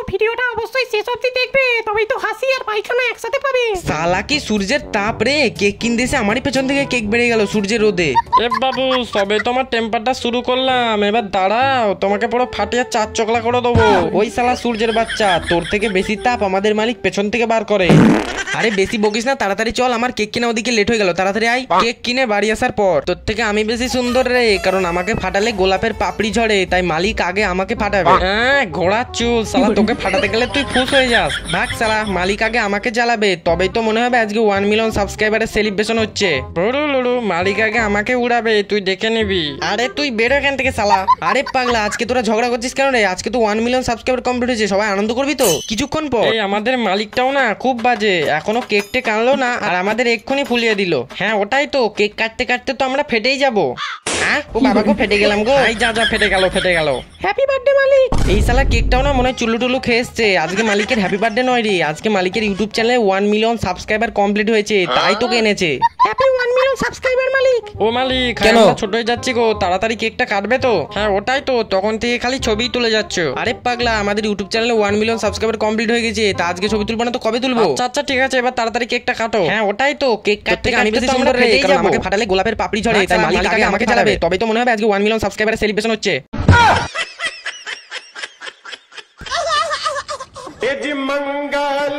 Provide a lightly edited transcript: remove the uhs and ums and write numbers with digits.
ভিডিওটা অবশ্যই শেষ অবধি দেখবে, তবেই তো হাসি আর পায়খানা একসাথে পাবে। সালা কি সূর্যের তাপ রে, কেক কিনতে এসে আমারই পেছন থেকে কেক বেড়ে গেল সূর্যের রোদে। এ বাবু সবে তোমার টেম্পারটা শুরু করলাম, এবার দাঁড়াও তোমাকে পুরো ফাটিয়ে চার চকলা করে দেবো। ওই সালা সূর্যের বাচ্চা, তোর থেকে বেশি তাপ আমাদের মালিক পেছন থেকে বার করে। আরে বেশি বকিস না, তাড়াতাড়ি চল, আমার কেক কিনা ওদিকে লেট হয়ে গেল, তাড়াতাড়ি আয়। কেক কিনে বাড়ি আসার পর তোর থেকে আমি বেশি সুন্দর রে, কারণ আমাকে ফাটালে গোলাপের পাপড়ি ঝরে, তাই মালিক আগে আমাকে ফাটাবে। হ্যাঁ ঘোড়ার চুল, সালা তোকে ফাটাতে গেলে তুই ফুস হয়ে যাস। ভাগ সালা, মালিক আগে আমাকে জ্বালাবে, তবেই তো মনে হবে আজকে 1 মিলিয়ন সাবস্ক্রাইবারের সেলিব্রেশন হচ্ছে। লুড়ু লুড়ু, মালিক আগে আমাকে উড়াবে, তুই দেখে নিবি। আরে তুই বেরো এখান থেকে সালা। আরে পাগলা, আজকে তোরা ঝগড়া করছিস কেন রে? আজকে তো 1 মিলিয়ন সাবস্ক্রাইবার কমপ্লিট হয়েছে, সবাই আনন্দ করবি তো কিছুক্ষণ পর। এই আমাদের মালিকটাও না খুব বাজে, এখনো কেক টেক আনলো না আর আমাদের এক্ষুনি ফুলিয়ে দিল। হ্যাঁ ওটাই তো, কেক কাটতে কাটতে তো আমরা ফেটেই যাবো। হ্যাঁ ও বাবা গো, ফেটে গেলাম গো। এই যা যা, ফেটে গেল ফেটে গেল। হ্যাপি বার্থডে মালিক। এই সালা কেকটাও না মনে হয় চুল্লু টুল্লু খেয়ে এসছে। আজকে মালিকের হ্যাপি বার্থডে নয় রে, আজকে মালিকের ইউটিউব চ্যানেলে 1 মিলিয়ন সাবস্ক্রাইবার কমপ্লিট হয়েছে, তাই তোকে এনেছে। হ্যাপি 1 মিলিয়ন সাবস্ক্রাইবার মালিক। ও মালিক, কেন? আমরা ছোট হয়ে যাচ্ছি গো, তাড়াতাড়ি কেকটা কাটবে তো। হ্যাঁ ওটাই তো, তখন থেকে খালি ছবি তুলে যাচ্ছ। আরে পাগলা, আমাদের ইউটিউব চ্যানেলে 1 মিলিয়ন সাবস্ক্রাইবার কমপ্লিট হয়ে গেছে, তা আজকে ছবি তুলবো না তো কবে তুলবো? আচ্ছা আচ্ছা ঠিক আছে, এবার তাড়াতাড়ি কেকটা কাটো। হ্যাঁ ওটাই তো, কেক কাটতে থেকে আমি কাটতে বেশি তো সুন্দর আমরা রে, ফেটেই কারণ যাবো। আমাকে ফাটালে গোলাপের পাপড়ি ঝরে, তাই মালিক আগে আমাকে জ্বালাবে, তবেই তো মনে হবে আজকে 1 মিলিয়ন সাবস্ক্রাইবারের সেলিব্রেশন হচ্ছে। मंगल